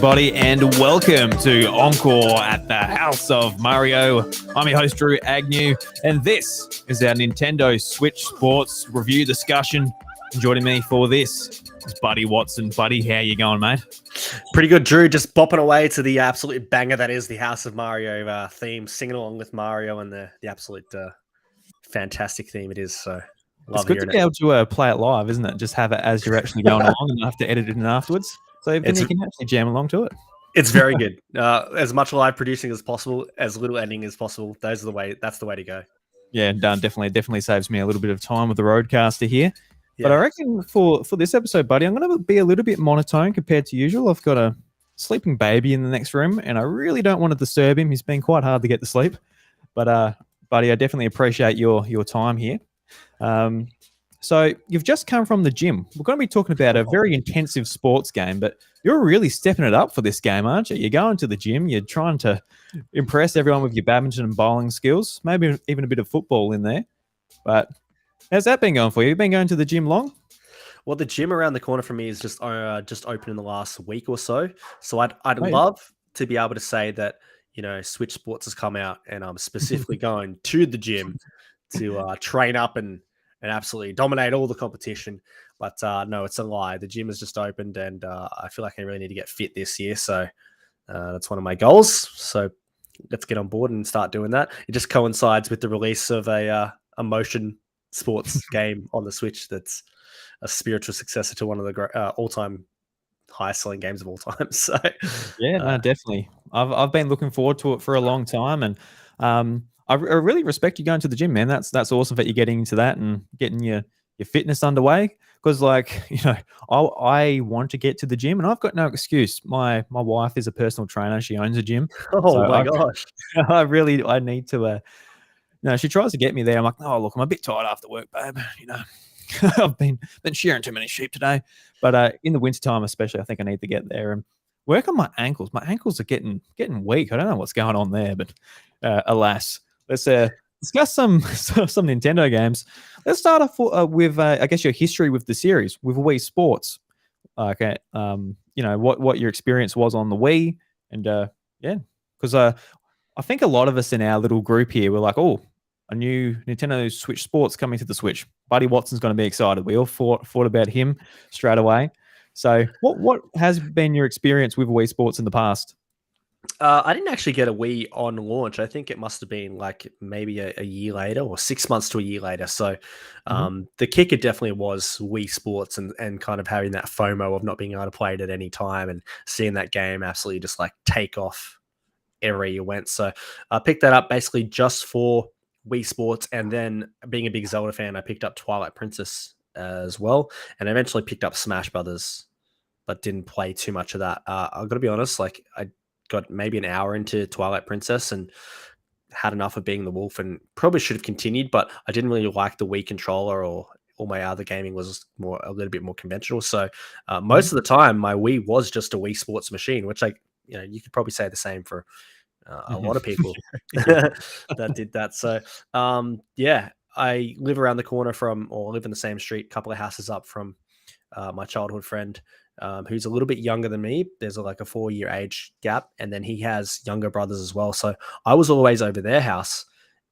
everybody, and welcome to Encore at the House of Mario. I'm your host, Drew Agnew, and this is our Nintendo Switch Sports review discussion. And joining me for this is Buddy Watson. Buddy, how you going, mate? Pretty good, Drew. Just bopping away to the absolute banger that is the House of Mario theme, singing along with Mario and the absolute fantastic theme it is. So it's good to be able to play it live, isn't it? Just have it as you're actually going along and not have to edit it in afterwards. So then you can actually jam along to it. It's very good. As much live producing as possible, as little editing as possible. That's the way to go. Yeah, definitely saves me a little bit of time with the roadcaster here. Yeah. But I reckon for this episode, buddy, I'm going to be a little bit monotone compared to usual. I've got a sleeping baby in the next room, and I really don't want to disturb him. He's been quite hard to get to sleep. But, buddy, I definitely appreciate your time here. So you've just come from the gym. We're going to be talking about a very intensive sports game, but you're really stepping it up for this game, aren't you? You're going to the gym. You're trying to impress everyone with your badminton and bowling skills, maybe even a bit of football in there. But how's that been going for you? You've been going to the gym long? Well, the gym around the corner for me is just open in the last week or so. So I'd love to be able to say that, Switch Sports has come out and I'm specifically going to the gym to train up and absolutely dominate all the competition. But no, it's a lie. The gym has just opened and I feel like I really need to get fit this year. So that's one of my goals. So let's get on board and start doing that. It just coincides with the release of a motion sports game on the Switch that's a spiritual successor to one of the all-time highest-selling games of all time. So yeah, no, definitely. I've been looking forward to it for a long time, and I really respect you going to the gym, man. That's awesome that you're getting into that and getting your fitness underway. Because, I want to get to the gym, and I've got no excuse. My wife is a personal trainer; she owns a gym. Oh my gosh! I need to. She tries to get me there. I'm like, oh look, I'm a bit tired after work, babe. I've been shearing too many sheep today. But in the wintertime, especially, I think I need to get there and work on my ankles. My ankles are getting weak. I don't know what's going on there, but alas. Let's discuss some Nintendo games. Let's start off with, I guess, your history with the series, with Wii Sports. Okay, what your experience was on the Wii, and because I think a lot of us in our little group here were like, oh, a new Nintendo Switch Sports coming to the Switch. Buddy Watson's going to be excited. We all thought about him straight away. So, what has been your experience with Wii Sports in the past? I didn't actually get a Wii on launch. I think it must have been like maybe a year later or 6 months to a year later. So the kicker definitely was Wii Sports and kind of having that FOMO of not being able to play it at any time and seeing that game absolutely just like take off everywhere you went. So I picked that up basically just for Wii Sports, and then being a big Zelda fan, I picked up Twilight Princess as well, and eventually picked up Smash Brothers, but didn't play too much of that. I've got to be honest, like I got maybe an hour into Twilight Princess and had enough of being the wolf and probably should have continued, but I didn't really like the Wii controller, or all my other gaming was a little bit more conventional. So most of the time my Wii was just a Wii Sports machine, which you could probably say the same for a lot of people that did that. So I live around the corner or live in the same street, a couple of houses up from my childhood friend, who's a little bit younger than me. There's a 4-year age gap, and then he has younger brothers as well. So I was always over their house,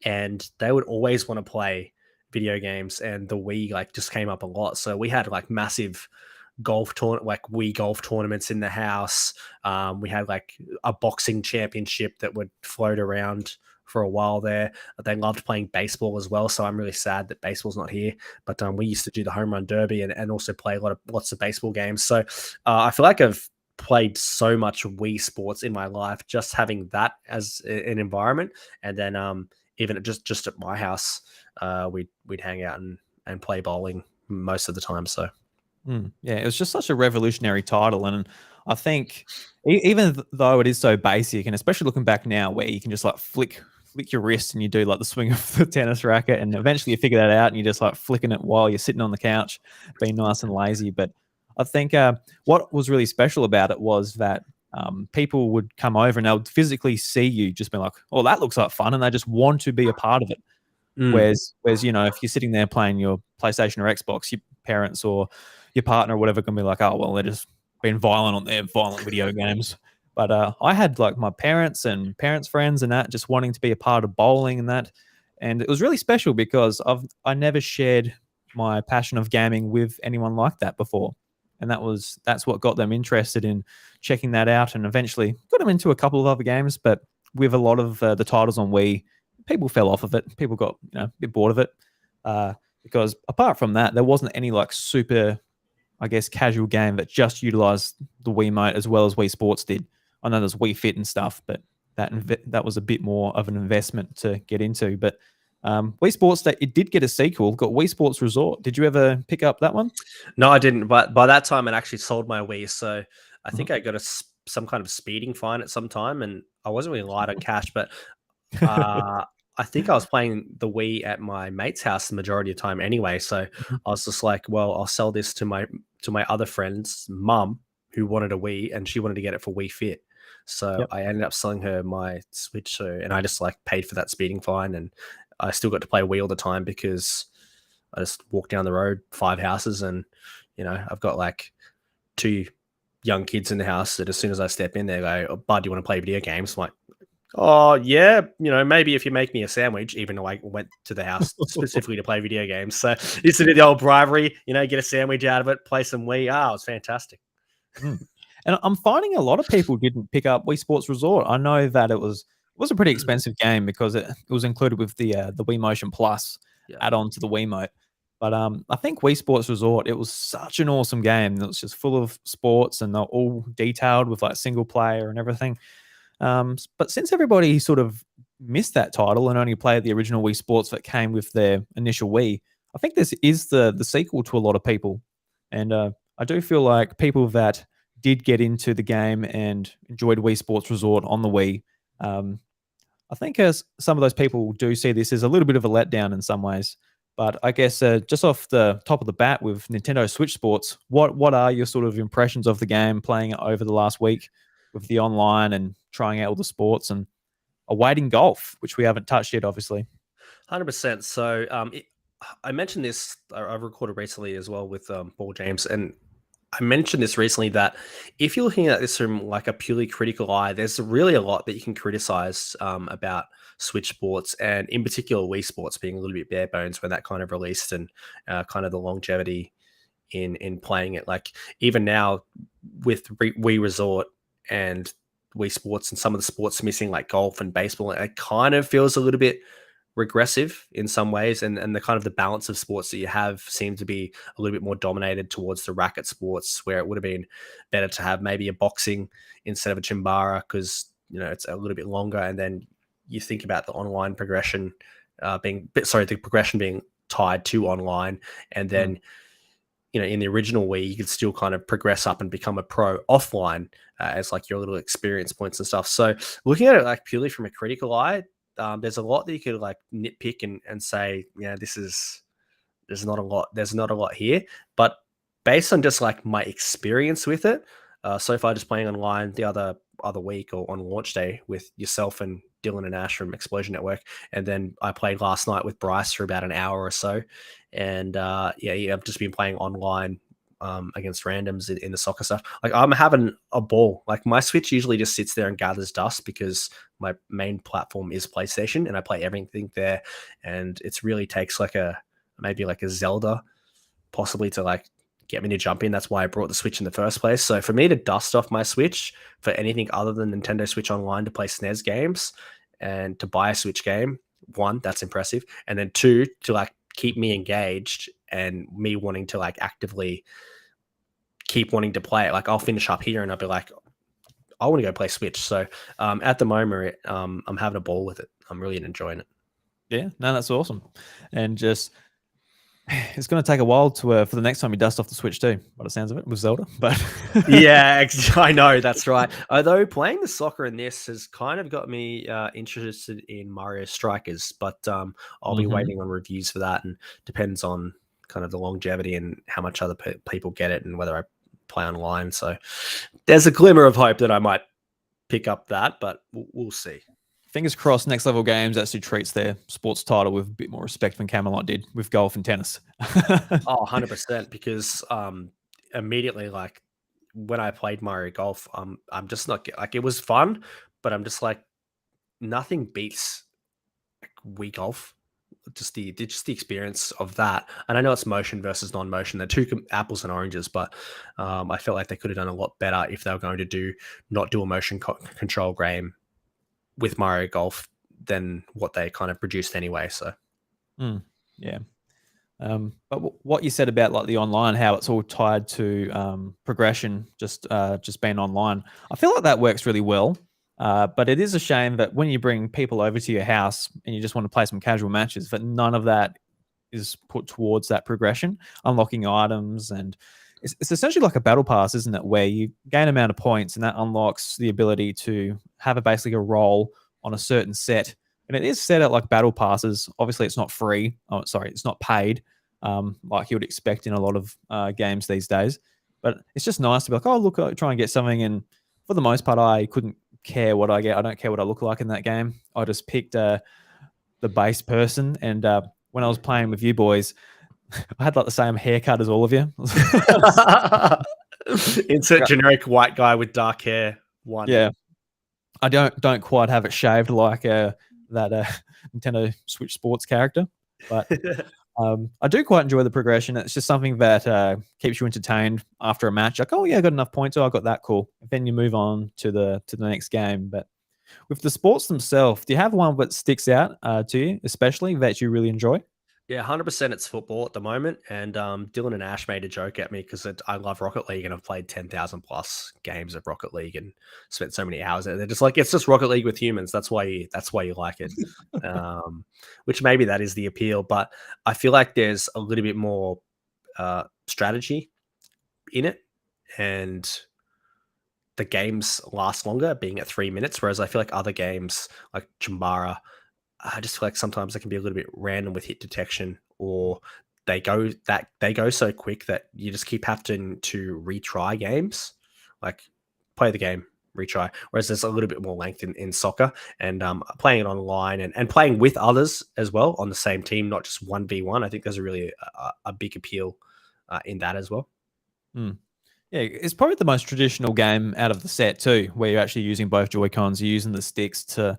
and they would always want to play video games, and the Wii just came up a lot. So we had massive golf tournament, Wii golf tournaments in the house. We had a boxing championship that would float around for a while there. They loved playing baseball as well, so I'm really sad that baseball's not here. But we used to do the home run derby and also play lots of baseball games. So I feel like I've played so much Wii Sports in my life, just having that as an environment. And then even just at my house, we'd hang out and play bowling most of the time. So yeah, it was just such a revolutionary title, and I think even though it is so basic, and especially looking back now, where you can just flick your wrist and you do the swing of the tennis racket, and eventually you figure that out and you're just flicking it while you're sitting on the couch, being nice and lazy. But I think what was really special about it was that people would come over and they would physically see you just be like, oh, that looks like fun, and they just want to be a part of it. Whereas if you're sitting there playing your PlayStation or Xbox, your parents or your partner or whatever can be like, oh, well, they're just being violent on their violent video games. But I had like my parents and parents' friends and that just wanting to be a part of bowling and that. And it was really special because I never shared my passion of gaming with anyone like that before. And that's what got them interested in checking that out, and eventually got them into a couple of other games. But with a lot of the titles on Wii, people fell off of it. People got a bit bored of it because apart from that, there wasn't any like super, I guess, casual game that just utilized the Wiimote as well as Wii Sports did. I know there's Wii Fit and stuff, but that was a bit more of an investment to get into. But Wii Sports, it did get a sequel, got Wii Sports Resort. Did you ever pick up that one? No, I didn't. But by that time, it actually sold my Wii, so I Mhm. think I got some kind of speeding fine at some time, and I wasn't really light on cash, but I think I was playing the Wii at my mate's house the majority of the time anyway. So Mhm. I was just like, well, I'll sell this to my other friend's mum who wanted a Wii, and she wanted to get it for Wii Fit. So Yep. I ended up selling her my Switch, and I just like paid for that speeding fine, and I still got to play Wii all the time because I just walk down the road 5 houses, and I've got like 2 young kids in the house that as soon as I step in, they go, "Oh, bud, do you want to play video games?" I'm like, "Oh yeah, maybe if you make me a sandwich," even though I went to the house specifically to play video games. So it's a bit the old bribery, get a sandwich out of it, play some Wii. It was fantastic. Mm. And I'm finding a lot of people didn't pick up Wii Sports Resort. I know that it was a pretty expensive game because it was included with the Wii Motion Plus Yeah. add-on to the Wiimote. But I think Wii Sports Resort, it was such an awesome game. It was just full of sports and they're all detailed with like single player and everything. But since everybody sort of missed that title and only played the original Wii Sports that came with their initial Wii, I think this is the sequel to a lot of people. And I do feel like people that did get into the game and enjoyed Wii Sports Resort on the Wii, um, I think as some of those people do see this as a little bit of a letdown in some ways. But I guess just off the top of the bat with Nintendo Switch Sports, what are your sort of impressions of the game playing it over the last week with the online and trying out all the sports and awaiting golf, which we haven't touched yet, obviously. 100%. So I mentioned this, I've recorded recently as well with Paul James, and I mentioned this recently that if you're looking at this from like a purely critical eye, there's really a lot that you can criticize about Switch Sports, and in particular Wii Sports being a little bit bare bones when that kind of released, and kind of the longevity in playing it. Like even now with Wii Resort and Wii Sports and some of the sports missing, like golf and baseball, it kind of feels a little bit regressive in some ways, and the kind of the balance of sports that you have seem to be a little bit more dominated towards the racket sports, where it would have been better to have maybe a boxing instead of a chimbara because it's a little bit longer, and then you think about the online progression the progression being tied to online, and then in the original Wii, you could still kind of progress up and become a pro offline as like your little experience points and stuff. So looking at it like purely from a critical eye, there's a lot that you could like nitpick and say, there's not a lot here. But based on just like my experience with it, so far just playing online the other week or on launch day with yourself and Dylan and Ash from Explosion Network, and then I played last night with Bryce for about an hour or so, and I've just been playing online against randoms in the soccer stuff. Like I'm having a ball. Like my Switch usually just sits there and gathers dust because my main platform is PlayStation and I play everything there, and it really takes like maybe like a Zelda possibly to like get me to jump in. That's why I brought the Switch in the first place. So for me to dust off my Switch for anything other than Nintendo Switch Online to play SNES games and to buy a Switch game, one, that's impressive. And then two, to like keep me engaged and me wanting to like actively keep wanting to play it. Like I'll finish up here and I'll be like, I want to go play Switch. So at the moment, I'm having a ball with it. I'm really enjoying it. Yeah, no, that's awesome. And just it's going to take a while to for the next time you dust off the Switch too, by the sounds of it, with Zelda. But Yeah, I know, that's right. Although playing the soccer in this has kind of got me interested in Mario Strikers, but I'll be waiting on reviews for that, and depends on kind of the longevity and how much other people get it and whether I play online. So there's a glimmer of hope that I might pick up that, but we'll see. Fingers crossed, Next Level Games actually treats their sports title with a bit more respect than Camelot did with golf and tennis. Oh, 100%, because immediately, like, when I played Mario Golf, I'm just not like it was fun, but I'm just like nothing beats like Wii Golf. Just the experience of that, and I know it's motion versus non-motion. They're two apples and oranges, but I felt like they could have done a lot better if they were going to not do a motion control game with Mario Golf than what they kind of produced anyway. So yeah. But what you said about like the online, how it's all tied to progression, just being online, I feel like that works really well. But it is a shame that when you bring people over to your house and you just want to play some casual matches, that none of that is put towards that progression, unlocking items, and it's essentially like a battle pass, isn't it? Where you gain amount of points and that unlocks the ability to have basically a role on a certain set. And it is set at like battle passes. Obviously, it's not free. Oh, sorry, it's not paid, like you would expect in a lot of games these days. But it's just nice to be like, oh, look, I try and get something. And for the most part, I couldn't care what I get. I don't care what I look like in that game. I just picked the base person. And when I was playing with you boys, I had like the same haircut as all of you. Insert generic white guy with dark hair. One. Yeah, I don't quite have it shaved like that Nintendo Switch Sports character, but I do quite enjoy the progression. It's just something that keeps you entertained after a match. Like, oh yeah, I got enough points. Oh, I got that. Cool. And then you move on to the next game. But with the sports themselves, do you have one that sticks out to you, especially that you really enjoy? Yeah, 100% it's football at the moment. And Dylan and Ash made a joke at me because I love Rocket League and I've played 10,000 plus games of Rocket League and spent so many hours. And they're just like, it's just Rocket League with humans. That's why you like it. Which maybe that is the appeal. But I feel like there's a little bit more strategy in it. And the games last longer, being at 3 minutes. Whereas I feel like other games like Chumbara, I just feel like sometimes they can be a little bit random with hit detection, or they go so quick that you just keep having to retry games, like play the game, retry. Whereas there's a little bit more length in soccer, and playing it online and playing with others as well on the same team, not just 1v1. I think there's a really a big appeal in that as well. Yeah, it's probably the most traditional game out of the set too, where you're actually using both Joy-Cons, you're using the sticks to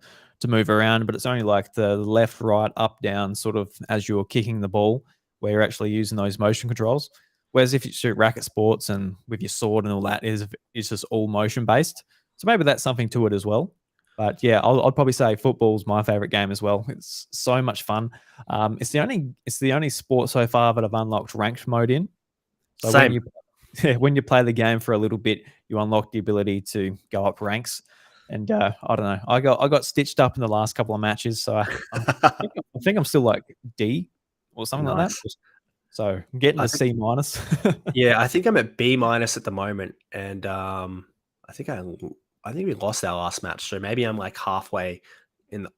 move around, but it's only like the left, right, up, down, sort of as you're kicking the ball, where you're actually using those motion controls. Whereas if you shoot racket sports and with your sword and all that, is just all motion based. So maybe that's something to it as well. But yeah, I'd probably say football's my favorite game as well. It's so much fun. It's the only sport so far that I've unlocked ranked mode in. So Same. when you play the game for a little bit, you unlock the ability to go up ranks. And I don't know, I got stitched up in the last couple of matches, so I think I'm still like D or something like that. So I'm getting a C minus. Yeah, I think I'm at B minus at the moment, and I think we lost our last match, so maybe I'm like halfway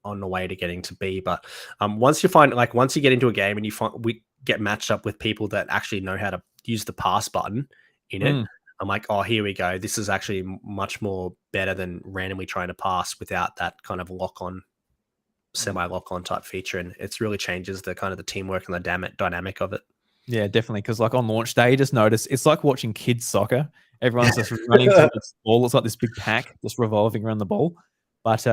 on the way to getting to B. But once you get into a game and we get matched up with people that actually know how to use the pass button in it. I'm like, oh, here we go. This is actually much more better than randomly trying to pass without that kind of semi-lock-on type feature. And it really changes the kind of the teamwork and the dynamic of it. Yeah, definitely. Because like on launch day, you just notice it's like watching kids soccer. Everyone's just running towards the ball. It's like this big pack just revolving around the ball. But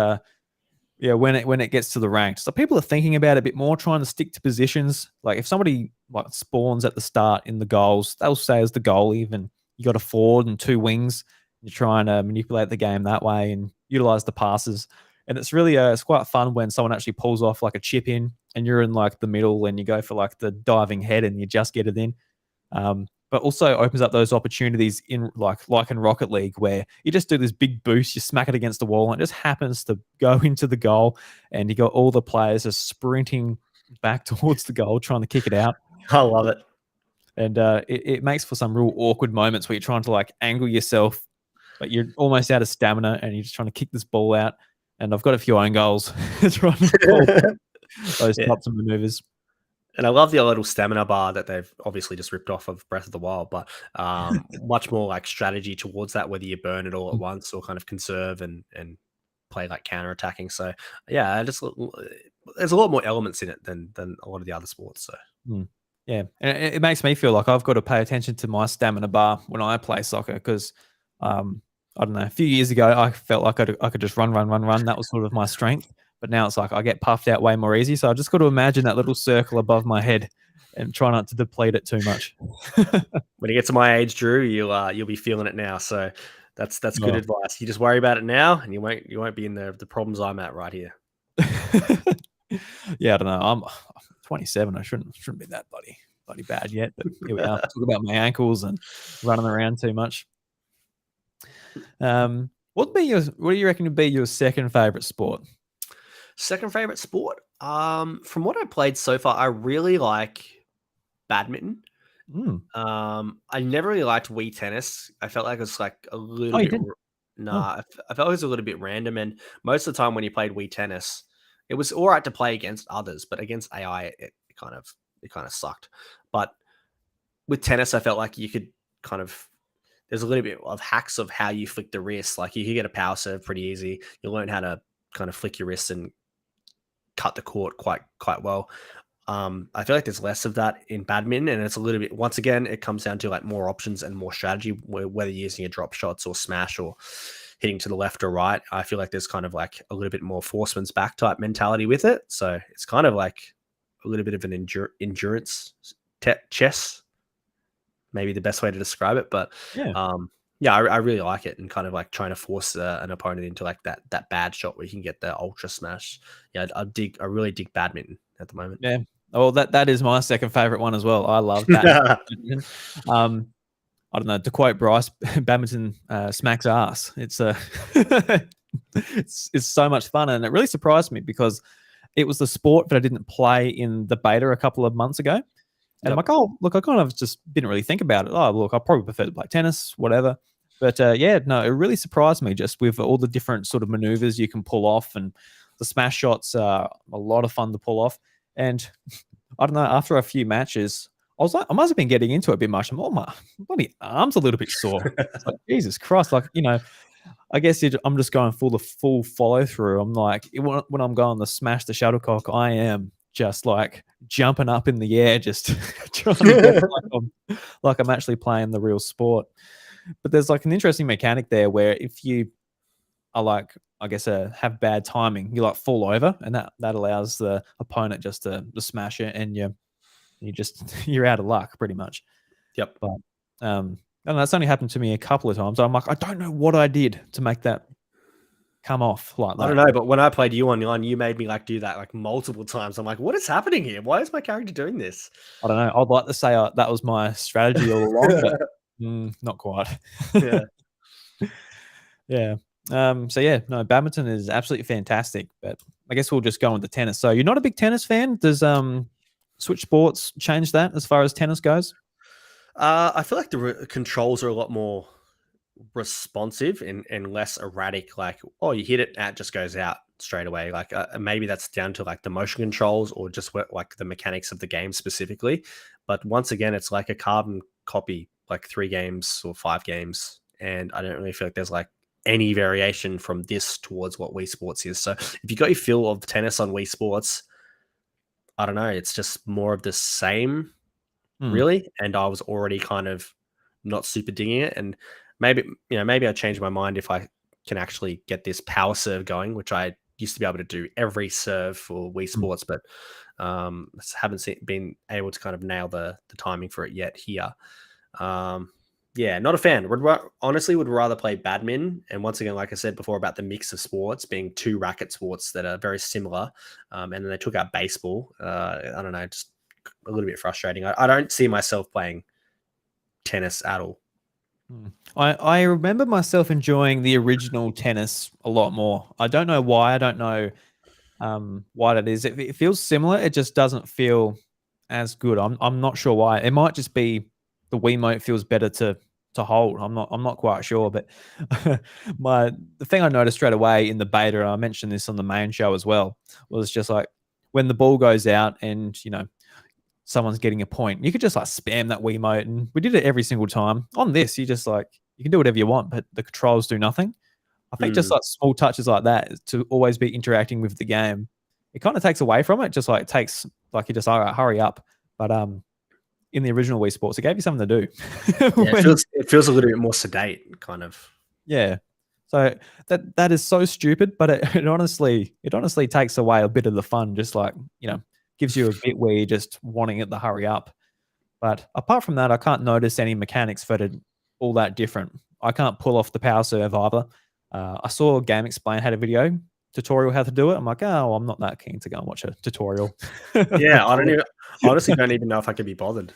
yeah, when it gets to the ranked, so people are thinking about it a bit more, trying to stick to positions. Like if somebody like spawns at the start in the goals, they'll say as the goal even. You got a forward and two wings. You're trying to manipulate the game that way and utilize the passes. And it's really it's quite fun when someone actually pulls off like a chip in and you're in like the middle and you go for like the diving head and you just get it in. But also opens up those opportunities in like in Rocket League where you just do this big boost, you smack it against the wall and it just happens to go into the goal and you got all the players just sprinting back towards the goal trying to kick it out. I love it. And it makes for some real awkward moments where you're trying to like angle yourself, but you're almost out of stamina and you're just trying to kick this ball out. And I've got a few own goals trying to those types of maneuvers. And I love the little stamina bar that they've obviously just ripped off of Breath of the Wild, but much more like strategy towards that, whether you burn it all at once or kind of conserve and play like counter-attacking. So yeah, there's a lot more elements in it than a lot of the other sports. So. Yeah, and it makes me feel like I've got to pay attention to my stamina bar when I play soccer because I don't know. A few years ago, I felt like I could just run. That was sort of my strength. But now it's like I get puffed out way more easy. So I just got to imagine that little circle above my head and try not to deplete it too much. When you get to my age, Drew, you'll be feeling it now. So that's good Oh. advice. You just worry about it now, and you won't be in the problems I'm at right here. Yeah, I don't know. I'm 27. I shouldn't be that bloody bad yet. But here we are. Talk about my ankles and running around too much. What do you reckon would be your second favorite sport? Second favorite sport? From what I played so far, I really like badminton. I never really liked Wii tennis. I felt like it was like a little bit. I felt it was a little bit random. And most of the time when you played Wii tennis, it was all right to play against others, but against AI, it kind of sucked. But with tennis, I felt like you could kind of. There's a little bit of hacks of how you flick the wrist. Like you could get a power serve pretty easy. You learn how to kind of flick your wrist and cut the court quite well. I feel like there's less of that in badminton, and it's a little bit. Once again, it comes down to like more options and more strategy, whether you're using your drop shots or smash or hitting to the left or right. I feel like there's kind of like a little bit more forceman's back type mentality with it. So it's kind of like a little bit of an endurance chess, maybe the best way to describe it. But I really like it, and kind of like trying to force an opponent into like that bad shot where you can get the ultra smash. Yeah, I really dig badminton at the moment. Yeah. Oh, that is my second favorite one as well. I love badminton. I don't know, to quote Bryce, badminton smacks ass. It's it's so much fun, and it really surprised me because it was the sport that I didn't play in the beta a couple of months ago. And I'm like, oh, look, I kind of just didn't really think about it. Oh, look, I probably prefer to play tennis, whatever. But no, it really surprised me just with all the different sort of maneuvers you can pull off, and the smash shots are a lot of fun to pull off. And I don't know, after a few matches, I was like, I must have been getting into it a bit much. I'm, my bloody arms a little bit sore. It's like, Jesus Christ, like, I guess I'm just going the full follow through. I'm like, when I'm going to smash the shuttlecock, I am just like jumping up in the air, just trying to get like I'm actually playing the real sport. But there's like an interesting mechanic there where if you are like, I guess, have bad timing, you like fall over, and that allows the opponent just to smash it, and you're out of luck pretty much. Yep. But and that's only happened to me a couple of times. I'm like, I don't know what I did to make that come off like that. I don't know, but when I played you online, you made me like do that like multiple times. I'm like, what is happening here? Why is my character doing this? I don't know. I'd like to say that was my strategy all along, but not quite. Yeah. Yeah. No, badminton is absolutely fantastic, but I guess we'll just go into tennis. So you're not a big tennis fan? Does Switch Sports change that as far as tennis goes? I feel like the controls are a lot more responsive and less erratic. Like, oh, you hit it and it just goes out straight away. Like maybe that's down to like the motion controls or just like the mechanics of the game specifically. But once again, it's like a carbon copy, like 3 games or 5 games. And I don't really feel like there's like any variation from this towards what Wii Sports is. So if you got your feel of tennis on Wii Sports, I don't know, it's just more of the same, really. And I was already kind of not super digging it. And maybe I change my mind if I can actually get this power serve going, which I used to be able to do every serve for Wii Sports, but haven't been able to kind of nail the timing for it yet here. Not a fan. Honestly, would rather play badminton. And once again, like I said before about the mix of sports being 2 racket sports that are very similar, and then they took out baseball. I don't know, just a little bit frustrating. I don't see myself playing tennis at all. I remember myself enjoying the original tennis a lot more. I don't know why. I don't know why that is. It feels similar. It just doesn't feel as good. I'm not sure why. It might just be the Wiimote feels better to hold. I'm not quite sure, but the thing I noticed straight away in the beta, and I mentioned this on the main show as well, was just like when the ball goes out and someone's getting a point, you could just like spam that Wiimote, and we did it every single time. On this, you just like you can do whatever you want, but the controls do nothing. I think just like small touches like that to always be interacting with the game, it kind of takes away from it. Just like it takes like you just all right, hurry up. But in the original Wii Sports, it gave you something to do. Yeah, It feels a little bit more sedate, kind of. Yeah. So that is so stupid, but it honestly takes away a bit of the fun. Just like, gives you a bit where you're just wanting it to hurry up. But apart from that, I can't notice any mechanics that are all that different. I can't pull off the power serve either. I saw Game Explain had a video tutorial how to do it. I'm like, oh, I'm not that keen to go and watch a tutorial. Yeah, honestly don't even know if I could be bothered.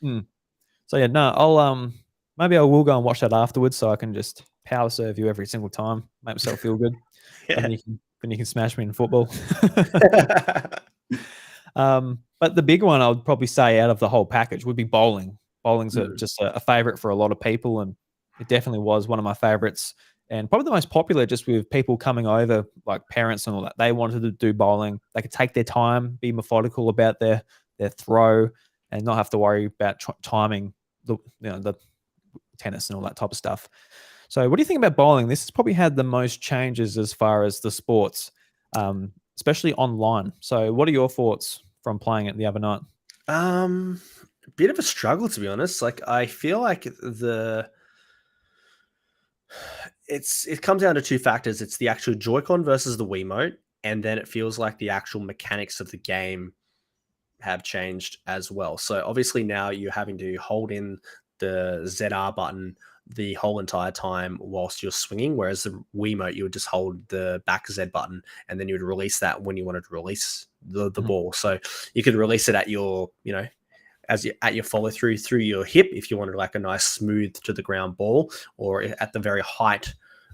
So yeah, no, I'll maybe I will go and watch that afterwards so I can just power serve you every single time, make myself feel good. Yeah. And you can smash me in football. But the big one I would probably say out of the whole package would be bowling. Bowling's just a favorite for a lot of people, and it definitely was one of my favorites, and probably the most popular just with people coming over, like parents and all that. They wanted to do bowling. They could take their time, be methodical about their throw, and not have to worry about timing the tennis and all that type of stuff. So what do you think about bowling? This has probably had the most changes as far as the sports, especially online. So what are your thoughts from playing it the other night? A bit of a struggle, to be honest. Like, I feel like it comes down to two factors. It's the actual Joy-Con versus the Wiimote, and then it feels like the actual mechanics of the game have changed as well. So obviously now you're having to hold in the ZR button the whole entire time whilst you're swinging, whereas the Wiimote, you would just hold the back Z button and then you would release that when you wanted to release the ball. So you could release it at your, at your follow through your hip if you wanted like a nice smooth to the ground ball, or at the very height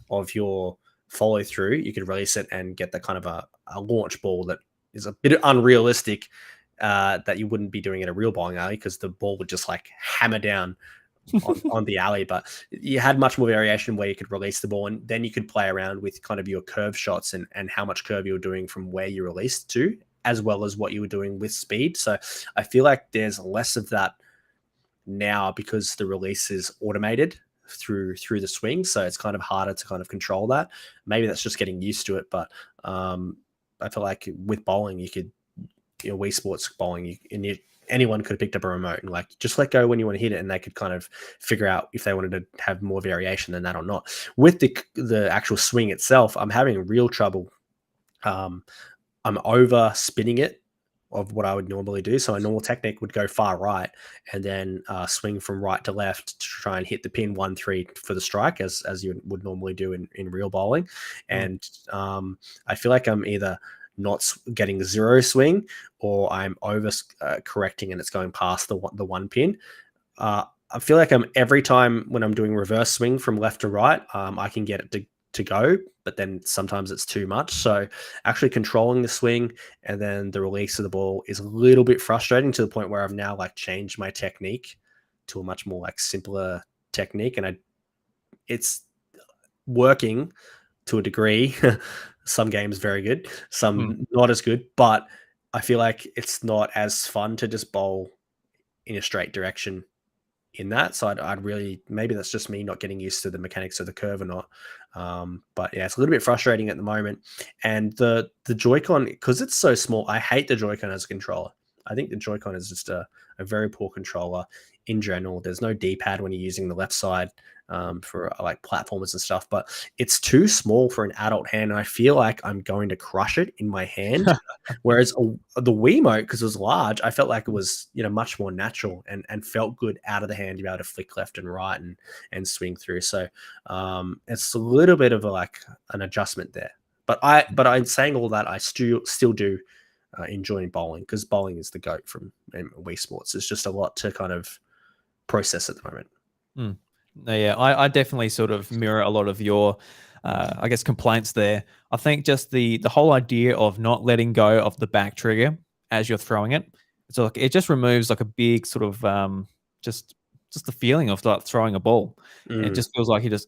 of your follow through, you could release it and get the kind of a launch ball that is a bit unrealistic, that you wouldn't be doing in a real bowling alley because the ball would just like hammer down on the alley. But you had much more variation where you could release the ball, and then you could play around with kind of your curve shots and how much curve you were doing from where you released to, as well as what you were doing with speed. So I feel like there's less of that now because the release is automated through the swing. So it's kind of harder to kind of control that. Maybe that's just getting used to it. But I feel like with bowling, you could, Wii Sports bowling, anyone could have picked up a remote and like just let go when you want to hit it, and they could kind of figure out if they wanted to have more variation than that or not. With the actual swing itself, I'm having real trouble. I'm over spinning it of what I would normally do. So a normal technique would go far right and then swing from right to left to try and hit the pin 1-3 for the strike, as you would normally do in real bowling. And I feel like I'm either not getting zero swing or I'm over correcting and it's going past the one pin. I feel like every time when I'm doing reverse swing from left to right, I can get it to go, but then sometimes it's too much. So actually controlling the swing and then the release of the ball is a little bit frustrating, to the point where I've now like changed my technique to a much more like simpler technique, and it's working to a degree. Some games very good, some not as good, but I feel like it's not as fun to just bowl in a straight direction in that. So I'd really, maybe that's just me not getting used to the mechanics of the curve or not. But yeah, it's a little bit frustrating at the moment. And the Joy-Con, because it's so small, I hate the Joy-Con as a controller. I think the Joy-Con is just a very poor controller in general. There's no D-pad when you're using the left side for like platformers and stuff, but it's too small for an adult hand, and I feel like I'm going to crush it in my hand. Whereas the Wiimote, because it was large, I felt like it was much more natural and felt good out of the hand. You're able to flick left and right and swing through. So it's a little bit of an adjustment there. But I'm saying all that, I still do enjoy bowling, because bowling is the GOAT from Wii Sports. It's just a lot to kind of process at the moment. Yeah, I definitely sort of mirror a lot of your, I guess, complaints there. I think just the whole idea of not letting go of the back trigger as you're throwing it, so like it just removes like a big sort of just the feeling of like throwing a ball. It just feels like you just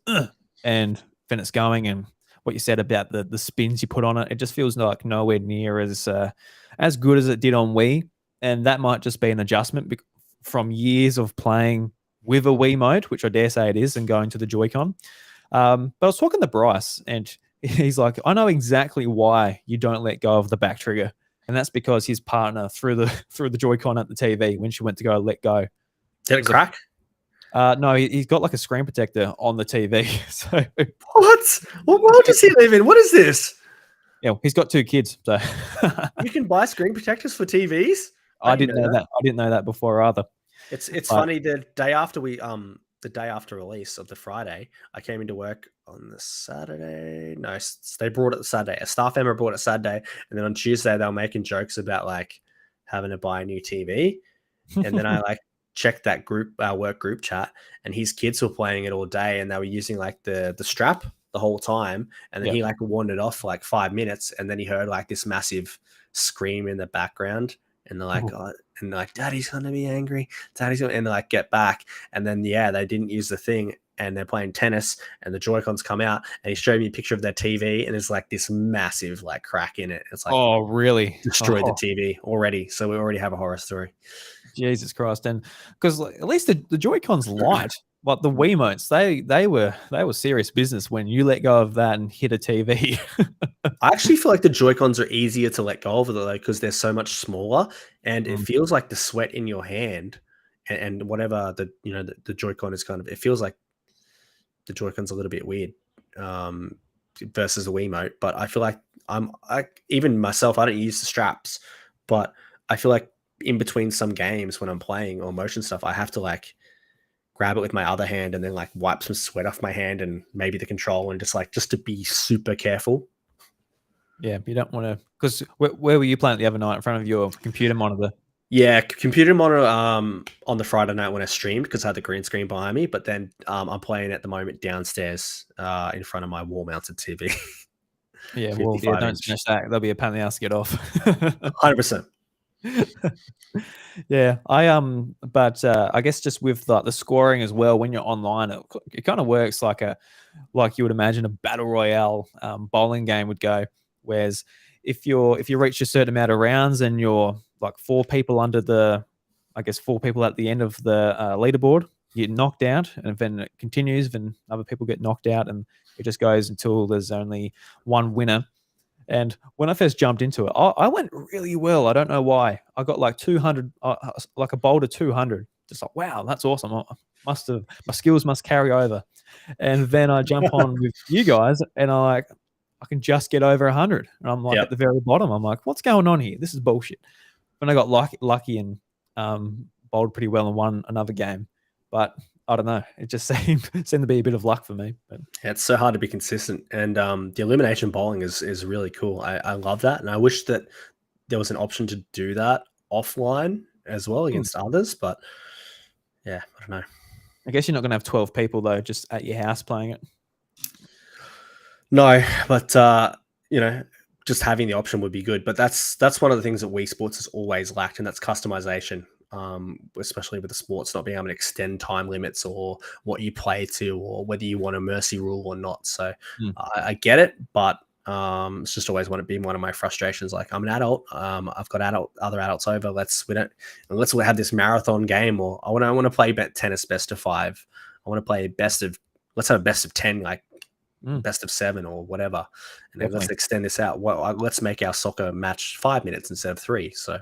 and then it's going. And what you said about the spins you put on it, it just feels like nowhere near as good as it did on Wii. And that might just be an adjustment from years of playing with a Wiimote, which I dare say it is, and going to the Joy-Con. But I was talking to Bryce, and he's like, I know exactly why you don't let go of the back trigger. And that's because his partner threw the Joy-Con at the TV when she went to go let go. Did it crack? No, he's got like a screen protector on the TV. So What world does he live in? What is this? yeah, he's got 2 kids. So You can buy screen protectors for TVs? I didn't know that. I didn't know that before either. It's But funny, the day after release of the Friday, I came into work on the Saturday. No, they brought it Saturday. A staff member brought it Saturday, and then on Tuesday they were making jokes about like having to buy a new TV. And then I like checked that group, our work group chat, and his kids were playing it all day, and they were using like the strap the whole time. And then he like wandered off for like 5 minutes, and then he heard like this massive scream in the background, and they're like, oh, and they're like, Daddy's gonna be angry. And they like get back, and then they didn't use the thing, and they're playing tennis, and the Joy-Cons come out, and he showed me a picture of their TV, and there's like this massive like crack in it. It's like, oh, really? Destroyed the TV already. So we already have a horror story. Jesus Christ! And because at least the Joy-Cons light, like the Wiimotes, they were serious business when you let go of that and hit a TV. I actually feel like the Joy-Cons are easier to let go of though, because they're so much smaller, and it feels like the sweat in your hand, and whatever the Joy-Con is kind of. It feels like the Joy-Con's a little bit weird versus the Wiimote, but I feel like even myself, I don't use the straps, but I feel like in between some games when I'm playing or motion stuff, I have to like grab it with my other hand and then like wipe some sweat off my hand and maybe the control, and just to be super careful. Yeah, you don't want to, because where were you playing the other night? In front of your computer monitor? Yeah, computer monitor on the Friday night when I streamed, because I had the green screen behind me, but then I'm playing at the moment downstairs in front of my wall-mounted TV. Yeah, well, don't smash that. There'll be a pain in the ass to get off. 100%. Yeah, but I guess just with the scoring as well, when you're online, it kind of works like you would imagine a battle royale bowling game would go. Whereas if you reach a certain amount of rounds and you're like 4 people under 4 people at the end of the leaderboard, you get knocked out, and then it continues, then other people get knocked out, and it just goes until there's only one winner. And when I first jumped into it, I went really well. I don't know why. I got like 200, like a bowl to 200. Just like, wow, that's awesome. My skills must carry over. And then I jump on with you guys, and I can just get over 100. And I'm like at the very bottom. I'm like, what's going on here? This is bullshit. And I got lucky and bowled pretty well and won another game. But I don't know. It just seemed to be a bit of luck for me. But yeah, it's so hard to be consistent. And the elimination bowling is really cool. I love that. And I wish that there was an option to do that offline as well against others. But yeah, I don't know. I guess you're not going to have 12 people, though, just at your house playing it. No, but, just having the option would be good. But that's one of the things that Wii Sports has always lacked, and that's customization. Especially with the sports not being able to extend time limits or what you play to, or whether you want a mercy rule or not. So I get it, but it's just always been one of my frustrations. Like, I'm an adult, I've got other adults over. Let's have this marathon game, or I want to play tennis best of 5. I want to play let's have a best of 10, like best of 7 or whatever, and then let's extend this out. Let's make our soccer match 5 minutes instead of 3. So.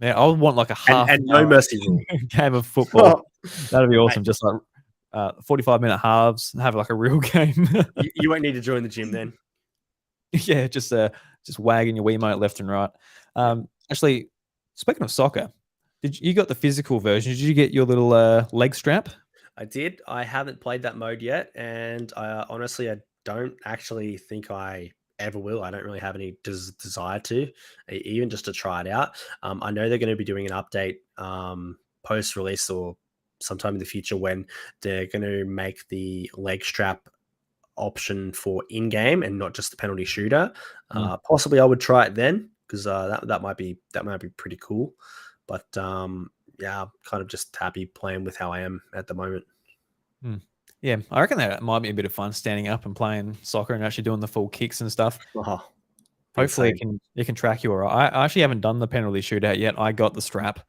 Yeah, I would want like a half and no mercy rule game of football. That'd be awesome. Just like 45-minute halves, have like a real game. You won't need to join the gym then. Yeah, just wagging your Wiimote left and right. Actually, speaking of soccer, you got the physical version? Did you get your little leg strap? I did. I haven't played that mode yet, and honestly, I don't actually think I ever will. I don't really have any desire to, even just to try it out. I know they're going to be doing an update post-release or sometime in the future, when they're going to make the leg strap option for in-game and not just the penalty shooter. Possibly I would try it then, because that might be pretty cool. But yeah, I'm kind of just happy playing with how I am at the moment. Yeah, I reckon that might be a bit of fun, standing up and playing soccer and actually doing the full kicks and stuff. Hopefully it can track you all right. I actually haven't done the penalty shootout yet. I got the strap,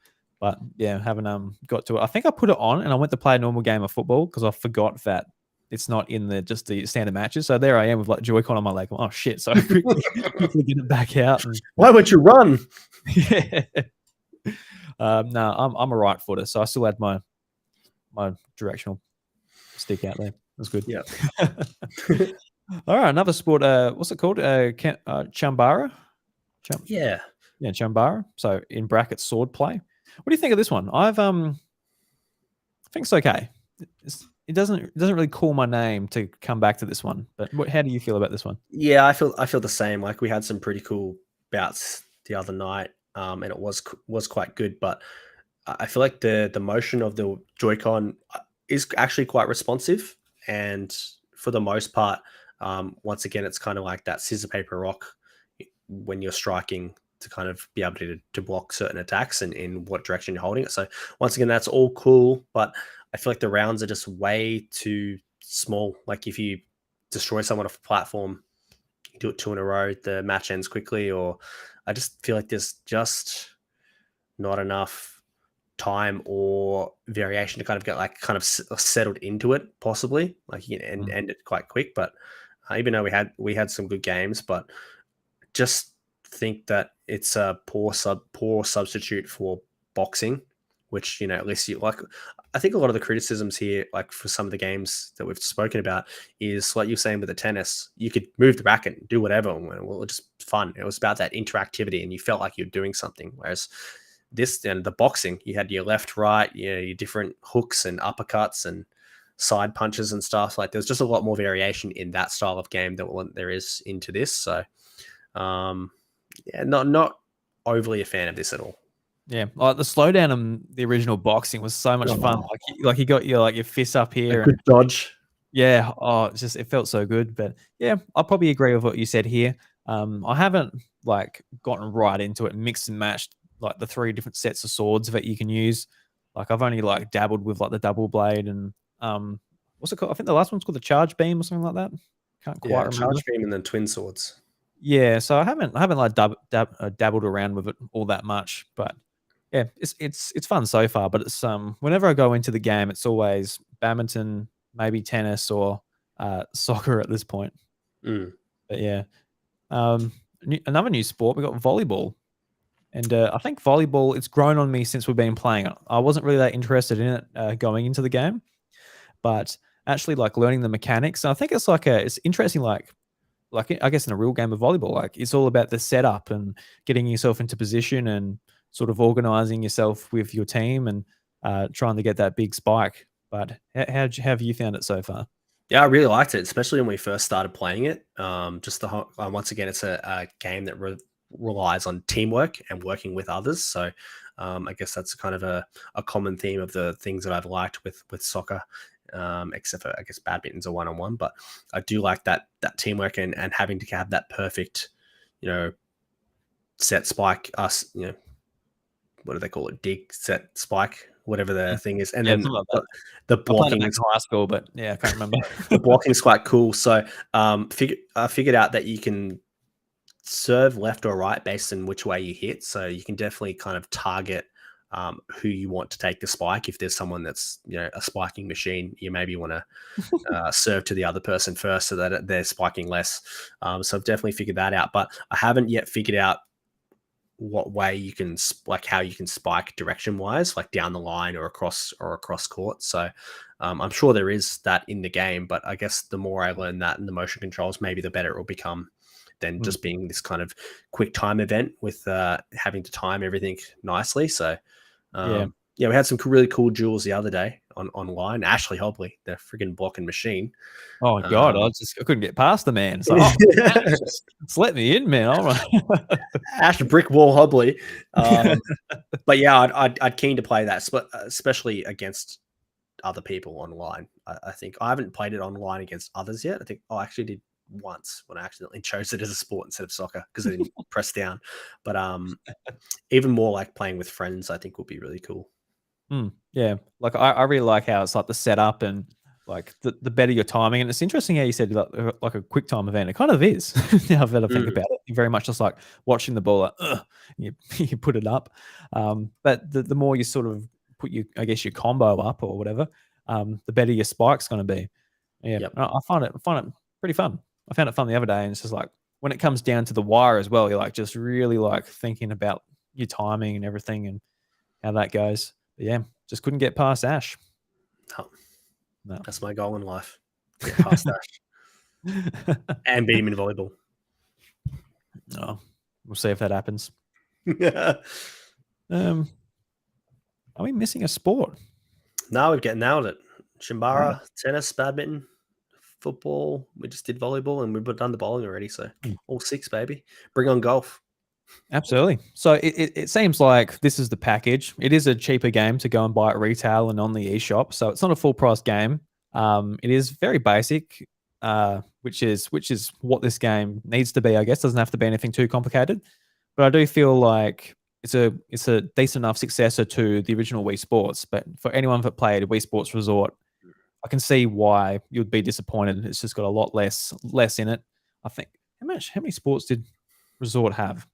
but yeah, haven't got to it. I think I put it on and I went to play a normal game of football because I forgot that it's not in just the standard matches. So there I am with like Joy-Con on my leg. Oh shit! So I quickly get it back out. Why would you run? Yeah. No, I'm a right footer, so I still had my my directional stick out there. That's good. Yeah. All right, another sport. What's it called? Chambara. Yeah. Yeah, Chambara. So in brackets, sword play. What do you think of this one? I think it's okay. It doesn't really call my name to come back to this one. But how do you feel about this one? Yeah, I feel the same. Like we had some pretty cool bouts the other night, and it was quite good. But I feel like the motion of the Joy-Con is actually quite responsive, and for the most part, once again, it's kind of like that scissor paper rock when you're striking to kind of be able to block certain attacks and in what direction you're holding it. So once again, that's all cool, but I feel like the rounds are just way too small. Like if you destroy someone off a platform, you do it 2 in a row, the match ends quickly, or I just feel like there's just not enough time or variation to kind of get like kind of settled into it, possibly. Like you can end it quite quick. But even though we had some good games, but just think that it's a poor substitute for boxing, which at least you like. I think a lot of the criticisms here, like for some of the games that we've spoken about, is like you're saying with the tennis, you could move the racket and do whatever, and it was just fun. It was about that interactivity, and you felt like you're doing something. Whereas this and the boxing, you had your left, right, your different hooks and uppercuts and side punches and stuff. Like there's just a lot more variation in that style of game than what there is into this. So, yeah, not overly a fan of this at all. Yeah, like the slowdown in the original boxing was so much fun. Like you got your fists up here. A good dodge. Yeah. Oh, it felt so good. But yeah, I'll probably agree with what you said here. I haven't like gotten right into it and mixed and matched like the 3 different sets of swords that you can use. Like I've only like dabbled with like the double blade and what's it called? I think the last one's called the charge beam or something like that. Can't quite remember. Charge beam and then twin swords. Yeah, so I haven't like dabbled around with it all that much, but yeah, it's fun so far. But it's whenever I go into the game, it's always badminton, maybe tennis or soccer at this point. But yeah, another new sport, we got volleyball, and I think volleyball it's grown on me since we've been playing it. I wasn't really that interested in it going into the game, but actually like learning the mechanics. I think it's interesting like I guess in a real game of volleyball, like it's all about the setup and getting yourself into position and sort of organizing yourself with your team and trying to get that big spike. But how have you found it so far? Yeah, I really liked it, especially when we first started playing it. Just once again, it's a game that relies on teamwork and working with others. So I guess that's kind of a common theme of the things that I've liked with soccer. Except for I guess badminton's a one-on-one, but I do like that teamwork and having to have that perfect, set spike. What do they call it? Dig, set, spike, whatever the thing is, and then like the blocking in high school, but yeah, I can't remember. The blocking is quite cool. So I figured out that you can serve left or right based on which way you hit. So you can definitely kind of target who you want to take the spike. If there's someone that's a spiking machine, you maybe want to serve to the other person first so that they're spiking less. So I've definitely figured that out, but I haven't yet figured out what way you can how you can spike direction wise, like down the line or across court. So I'm sure there is that in the game, but I guess the more I learn that and the motion controls, maybe the better it will become than just being this kind of quick time event with having to time everything nicely. So we had some really cool duels the other day online. Ashley Hobley, the friggin' blocking machine. Oh my God, I couldn't get past the man. So just let me in, man. All right. Ash brick wall Hobley. But yeah, I'd keen to play that, especially against other people online. I think I haven't played it online against others yet. I think I actually did once when I accidentally chose it as a sport instead of soccer because I didn't press down. But even more like playing with friends, I think would be really cool. Yeah, like I really like how it's like the setup and like the better your timing. And it's interesting how you said like a quick time event. It kind of is. Now that I think about it, you're very much just like watching the ball. Like, you put it up, but the more you sort of put your combo up or whatever, the better your spike's going to be. Yeah, yep. I find it pretty fun. I found it fun the other day, and it's just like when it comes down to the wire as well, you're like just really like thinking about your timing and everything and how that goes. But yeah, just couldn't get past Ash. No, No. that's my goal in life. Get past that and beat him in volleyball. Oh, we'll see if that happens. Yeah. Are we missing a sport? No, we've nailed it. Shimbara, Right. tennis, badminton, football. We just did volleyball and we've done the bowling already. So all 6, baby. Bring on golf. Absolutely. So it seems like this is the package. It is a cheaper game to go and buy at retail and on the eShop. So it's not a full price game. It is very basic, which is what this game needs to be. I guess doesn't have to be anything too complicated. But I do feel like it's a decent enough successor to the original Wii Sports. But for anyone that played Wii Sports Resort, I can see why you'd be disappointed. It's just got a lot less in it. I think how many sports did Resort have?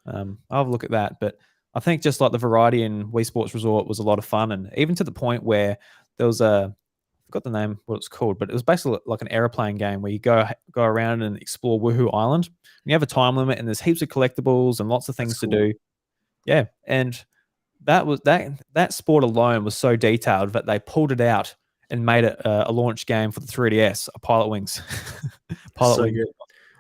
I'll have a look at that. But I think just like the variety in Wii Sports Resort was a lot of fun, and even to the point where there was I forgot the name, what it's called, but it was basically like an airplane game where you go around and explore Woohoo Island. And you have a time limit, and there's heaps of collectibles and lots of things to do. Yeah, and that sport alone was so detailed that they pulled it out and made it a launch game for the 3DS, Pilot Wings. Pilot Wings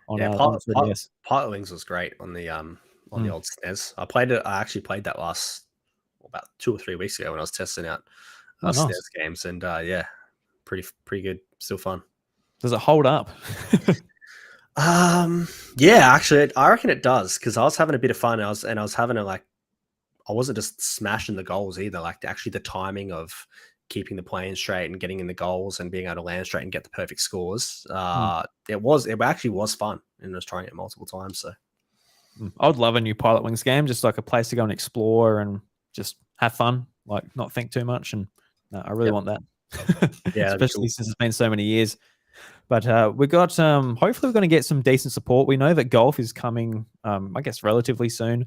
on the 3DS. Pilot Wings was great on the old SNES. I played it. I actually played that about 2 or 3 weeks ago when I was testing out SNES games, and yeah, pretty good. Still fun. Does it hold up? Yeah, actually, I reckon it does, because I was having a bit of fun. I was having I wasn't just smashing the goals either. Like actually the timing of keeping the plane straight and getting in the goals and being able to land straight and get the perfect scores. It actually was fun, and I was trying it multiple times. So I would love a new Pilot Wings game, just like a place to go and explore and just have fun, like not think too much. And I really want that. Yeah, especially since it's been so many years. But we got hopefully we're going to get some decent support. We know that golf is coming, I guess, relatively soon.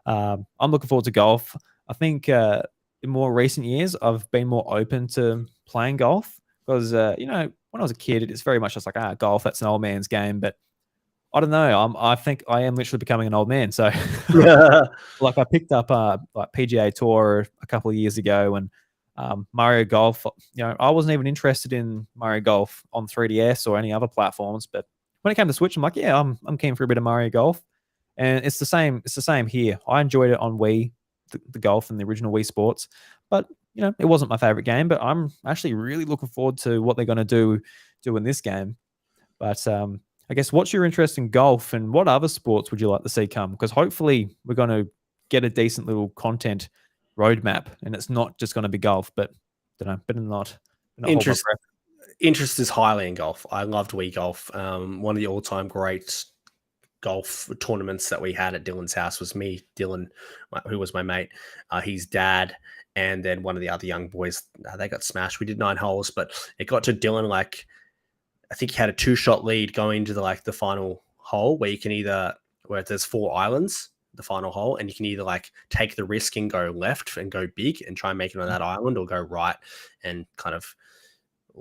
I'm looking forward to golf. I think in more recent years, I've been more open to playing golf because, when I was a kid, it's very much just like, golf, that's an old man's game. But I don't know. I think I am literally becoming an old man. So, like, I picked up like PGA Tour a couple of years ago, and Mario Golf. I wasn't even interested in Mario Golf on 3DS or any other platforms. But when it came to Switch, I'm like, yeah, I'm keen for a bit of Mario Golf, and it's the same. It's the same here. I enjoyed it on Wii, the golf and the original Wii Sports, but it wasn't my favorite game. But I'm actually really looking forward to what they're going to do in this game. But I guess, what's your interest in golf, and what other sports would you like to see come? Because hopefully we're going to get a decent little content roadmap, and it's not just going to be golf. But better not. Interest is highly in golf. I loved Wii Golf. One of the all-time great golf tournaments that we had at Dylan's house was me, Dylan, who was my mate, his dad, and then one of the other young boys. They got smashed. We did 9 holes, but it got to Dylan, like, I think he had a 2-shot lead going into the final hole, where there's 4 islands, the final hole, and you can either like take the risk and go left and go big and try and make it on that island, or go right and kind of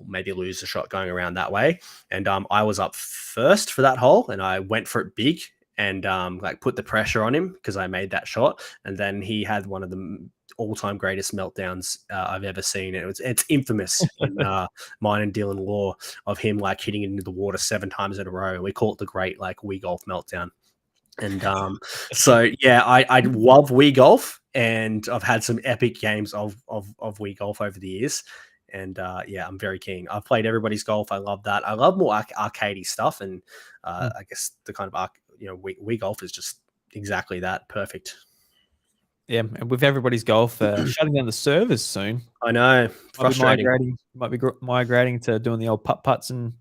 maybe lose the shot going around that way. And I was up first for that hole, and I went for it big and like put the pressure on him because I made that shot. And then he had one of the all-time greatest meltdowns I've ever seen. It's infamous in mine and Dylan Law, of him like hitting it into the water 7 times in a row. We call it the great like Wii Golf meltdown. And so yeah, I love Wii Golf, and I've had some epic games of Wii Golf over the years. And yeah, I'm very keen. I've played everybody's golf. I love that. I love more arcadey stuff, and I guess the kind of Wii Golf is just exactly that. Perfect. Yeah, and with everybody's golf shutting down the servers soon. I know. Frustrating. Might be migrating to doing the old putt-putts and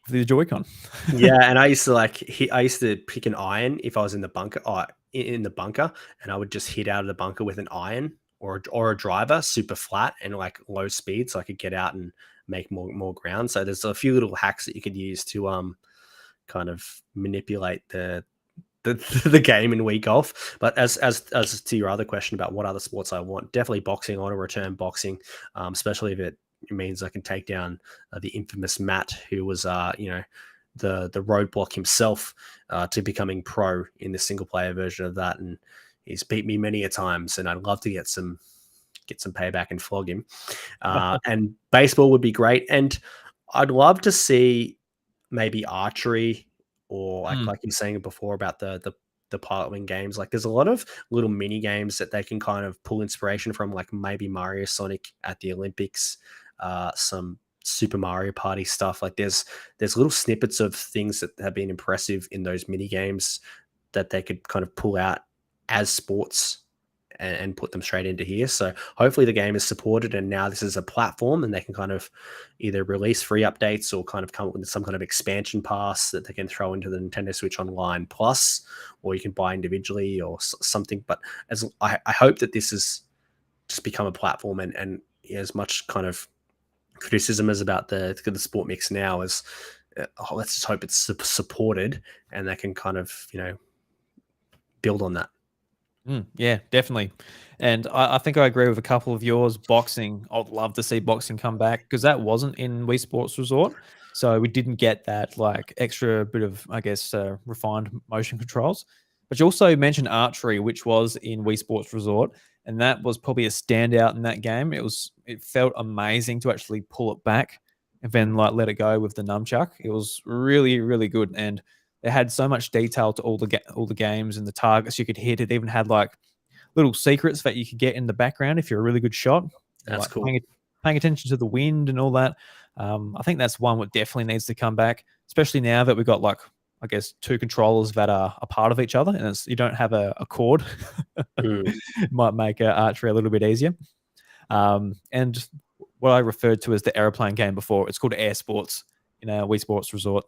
the Joy-Con. Yeah, and I used to pick an iron if I was in the bunker, and I would just hit out of the bunker with an iron or a driver, super flat and like low speed, so I could get out and make more ground. So there's a few little hacks that you could use to kind of manipulate the game in Wii Golf. But as to your other question about what other sports I want, definitely boxing. I want to return boxing, especially if it means I can take down the infamous Matt, who was the roadblock himself to becoming pro in the single player version of that, and he's beat me many a times. And I'd love to get some get some payback and flog him. And baseball would be great. And I'd love to see maybe archery, or like you were saying before about the pilot wing games. Like there's a lot of little mini games that they can kind of pull inspiration from, like maybe Mario Sonic at the Olympics, some Super Mario Party stuff. Like there's little snippets of things that have been impressive in those mini games that they could kind of pull out as sports and put them straight into here. So hopefully the game is supported, and now this is a platform and they can kind of either release free updates or kind of come up with some kind of expansion pass that they can throw into the Nintendo Switch Online Plus, or you can buy individually or something. But as I hope that this has just become a platform, and as much kind of criticism as about the sport mix now as let's just hope it's supported and they can kind of, build on that. Yeah, definitely. And I think I agree with a couple of yours. Boxing, I'd love to see boxing come back, because that wasn't in Wii Sports Resort. So we didn't get that like extra bit of, I guess, refined motion controls. But you also mentioned archery, which was in Wii Sports Resort, and that was probably a standout in that game. It felt amazing to actually pull it back and then like let it go with the nunchuck. It was really, really good, and it had so much detail to all the games and the targets you could hit. It even had like little secrets that you could get in the background if you're a really good shot. That's like cool. Paying attention to the wind and all that. I think that's one that definitely needs to come back, especially now that we've got like, I guess, two controllers that are a part of each other, and you don't have a cord. It might make archery a little bit easier. And what I referred to as the aeroplane game before, it's called Air Sports in Wii Sports Resort.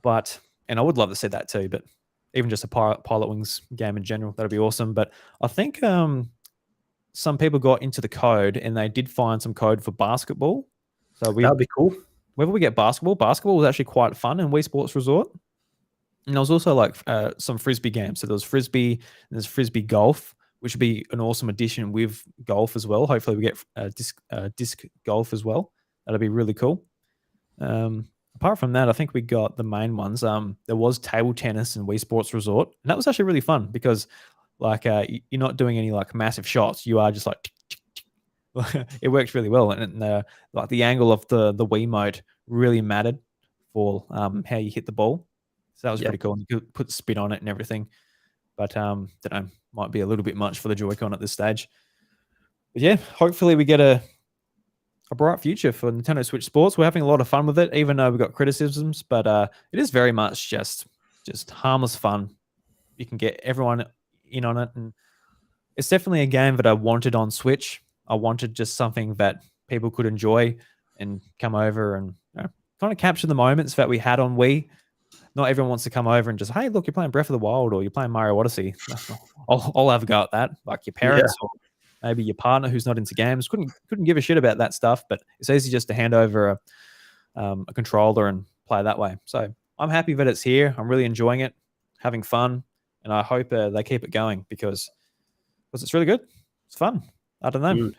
And I would love to see that too, but even just a pilot wings game in general, that'd be awesome. But I think some people got into the code and they did find some code for basketball. So that'd be cool. Whether we get basketball was actually quite fun in Wii Sports Resort. And there was also like some Frisbee games. So there was Frisbee, and there's Frisbee Golf, which would be an awesome addition with golf as well. Hopefully we get disc golf as well. That'd be really cool. Apart from that, I think we got the main ones. There was table tennis in Wii Sports Resort, and that was actually really fun because like you're not doing any like massive shots. You are just like tick, tick, tick. It works really well, and like the angle of the Wiimote really mattered for how you hit the ball. So that was pretty cool. And you could put spin on it and everything. But don't know, might be a little bit much for the Joy-Con at this stage. But yeah, hopefully we get a bright future for Nintendo Switch Sports. We're having a lot of fun with it, even though we've got criticisms. But it is very much just harmless fun. You can get everyone in on it, and it's definitely a game that I wanted on Switch. I wanted just something that people could enjoy and come over and kind of capture the moments that we had on Wii. Not everyone wants to come over and just, hey, look, you're playing Breath of the Wild or you're playing Mario Odyssey. I'll have a go at that. Like your parents or maybe your partner who's not into games couldn't give a shit about that stuff. But it's easy just to hand over a controller and play that way. So I'm happy that it's here. I'm really enjoying it, having fun, and I hope they keep it going because it's really good. It's fun. I don't know.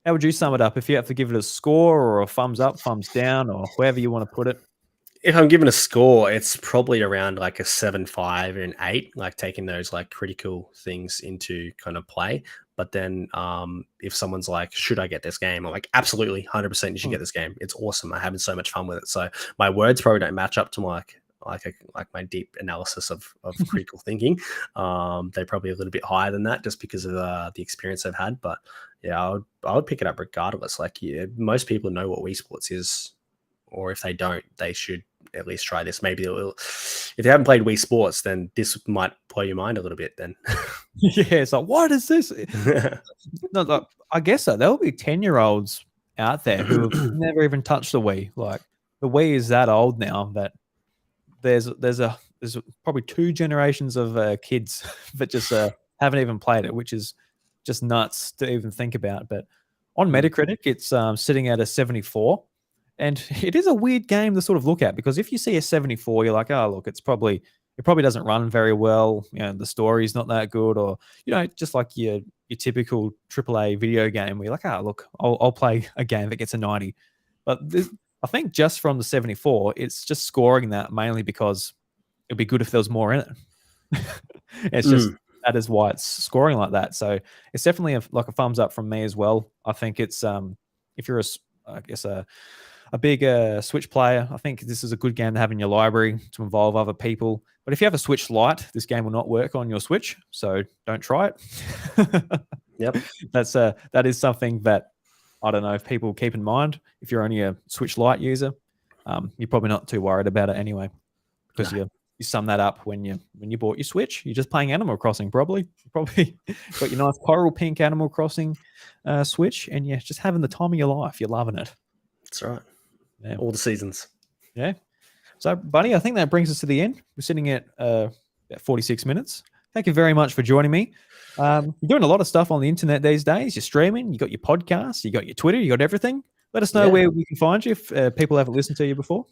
How would you sum it up if you have to give it a score or a thumbs up, thumbs down, or wherever you want to put it? If I'm giving a score, it's probably around like a 7.5 and 8, like taking those like critical things into kind of play. But then if someone's like, should I get this game? I'm like, absolutely, 100% you should get this game. It's awesome. I'm having so much fun with it. So my words probably don't match up to my my deep analysis of critical thinking. They're probably a little bit higher than that just because of the experience I've had. But yeah, I would pick it up regardless. Like most people know what Wii Sports is, or if they don't, they should at least try this. Maybe if they haven't played Wii Sports, then this might blow your mind a little bit then. Yeah, it's like, what is this? No, like, I guess so. There'll be 10-year-olds out there who have never even touched the Wii. Like the Wii is that old now that there's probably 2 generations of kids that just haven't even played it, which is just nuts to even think about. But on Metacritic, it's sitting at a 74. And it is a weird game to sort of look at because if you see a 74, you're like, oh, look, it probably doesn't run very well. You know, the story's not that good, or just like your typical AAA video game where you're like, oh, look, I'll play a game that gets a 90. But I think just from the 74, it's just scoring that mainly because it'd be good if there was more in it. It's just that is why it's scoring like that. So it's definitely like a thumbs up from me as well. I think it's if you're a big Switch player, I think this is a good game to have in your library to involve other people. But if you have a Switch Lite, this game will not work on your Switch, so don't try it. Yep. That is something that I don't know if people keep in mind. If you're only a Switch Lite user, you're probably not too worried about it anyway, because you sum that up when you bought your Switch. You're just playing Animal Crossing, probably. You probably got your nice coral pink Animal Crossing Switch, and you're just having the time of your life. You're loving it. That's right. Yeah. All the seasons. Yeah. So, buddy, I think that brings us to the end. We're sitting at about 46 minutes. Thank you very much for joining me. You're doing a lot of stuff on the internet these days. You're streaming. You got your podcast. You got your Twitter. You got everything. Let us know where we can find you if people haven't listened to you before.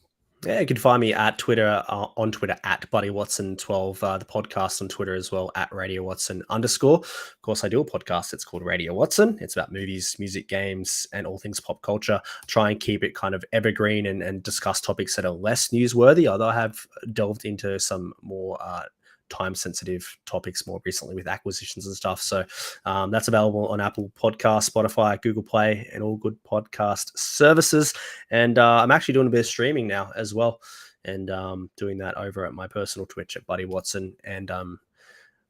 Yeah, you can find me at Twitter, on Twitter at BuddyWatson12, the podcast on Twitter as well at RadioWatson_. Of course, I do a podcast. It's called Radio Watson. It's about movies, music, games, and all things pop culture. Try and keep it kind of evergreen and discuss topics that are less newsworthy, although I have delved into some more time-sensitive topics more recently with acquisitions and stuff. So that's available on Apple Podcasts, Spotify, Google Play, and all good podcast services. And I'm actually doing a bit of streaming now as well, and doing that over at my personal Twitch at Buddy Watson, and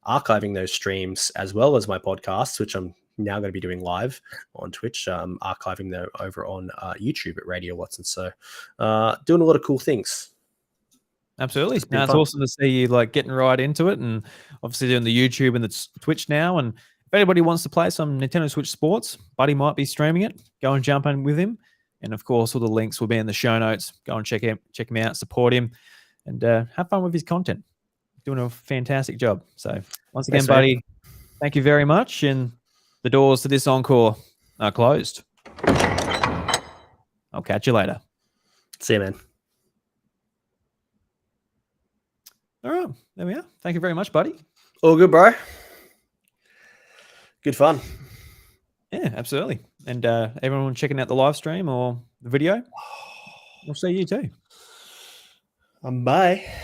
archiving those streams as well as my podcasts, which I'm now going to be doing live on Twitch, archiving them over on YouTube at Radio Watson. So doing a lot of cool things. Absolutely. Now it's awesome to see you like getting right into it, and obviously doing the YouTube and the Twitch now. And if anybody wants to play some Nintendo Switch Sports, Buddy might be streaming it. Go and jump in with him. And of course, all the links will be in the show notes. Go and check him out, support him, and have fun with his content. Doing a fantastic job. So once again, Buddy, thank you very much. And the doors to this encore are closed. I'll catch you later. See you, man. All right, there we are. Thank you very much, Buddy. All good, bro. Good fun. Yeah, absolutely. And everyone checking out the live stream or the video, we'll see you too. Bye.